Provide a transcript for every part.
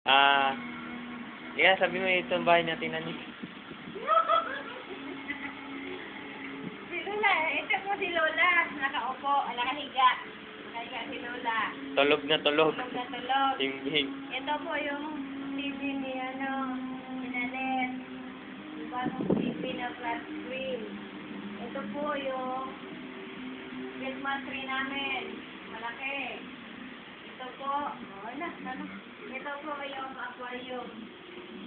Ah, sabi mo ito ang bahay natin na Si Lola, ito po si Lola. Nakaupo, nakahiga. Nakahiga si Lola. tulog na tulog. Tulog na tulog. Hing-hing. Ito po yung TV ni Sinalet. Bagong TV na flat screen. Ito po yung Christmas tree namin. Malaki. Ito po, ito po yung aquarium.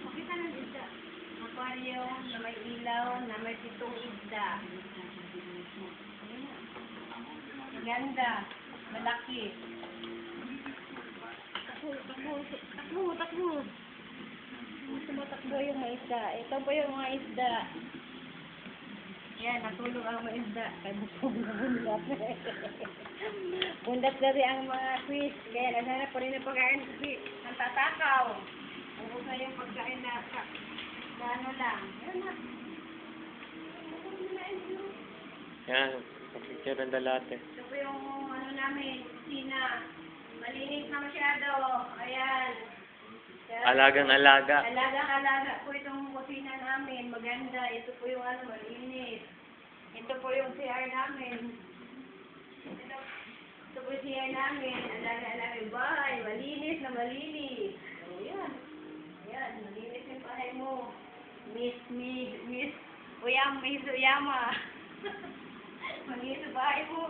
Pakita ng isda. Aquarium na may ilaw, na may 7 isda. Ganda. Malaki. Takbo. Tumatakbo yung mga isda. Ito po yung mga isda. Yan, natulog ang mga isda. Kaya bundat. Bundat dari ang mga fish. Kaya naghanap po rin ng pagkain kasi nantatakaw. Ubus na yung pagkain na ano lang. Yan na. Yan, picture ng dalate. Ito po yung ano namin, kusina. Malinis na masyado. Ayan. Alagang-alaga. Alaga po itong kusina namin. Maganda. Ito po yung ano, malinis. Ito po yung CR namin. Ito po yung CR namin. Alaga-alaga yung bahay. Malinis na malinis. O, yan. Yan. Malinis yung bahay mo. Miss Uyama. Malinis yung bahay mo.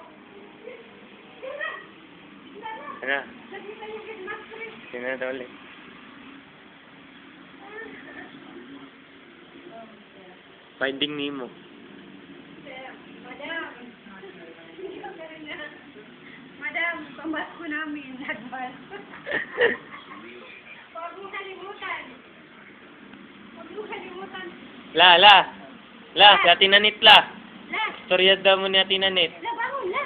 Ano? Sabi pa yung Christmas tree. Sino na ulit? Finding Nemo. Madam, pambasko namin, nagbal. Huwag mo kalimutan. La, si Ate Nanit la. La, Storya daw mo ni Ate Nanit. bangon, la.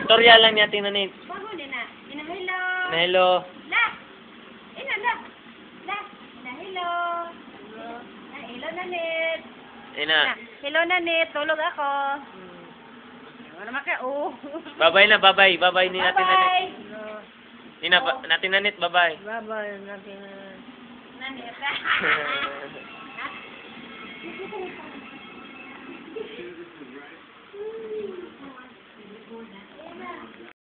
Storya lang ni Ate Nanit. Bangon din na. Hello. Hello. La. La. Hello. Hello, Nanit. Ina. Hello, Nanit. Tulog ako. Ano naman ka? Bye-bye na, bye-bye. Bye-bye ni Ate Nanit. Bye-bye. Ina, Ate Nanit, bye-bye. Bye-bye, Nanit. Nanit.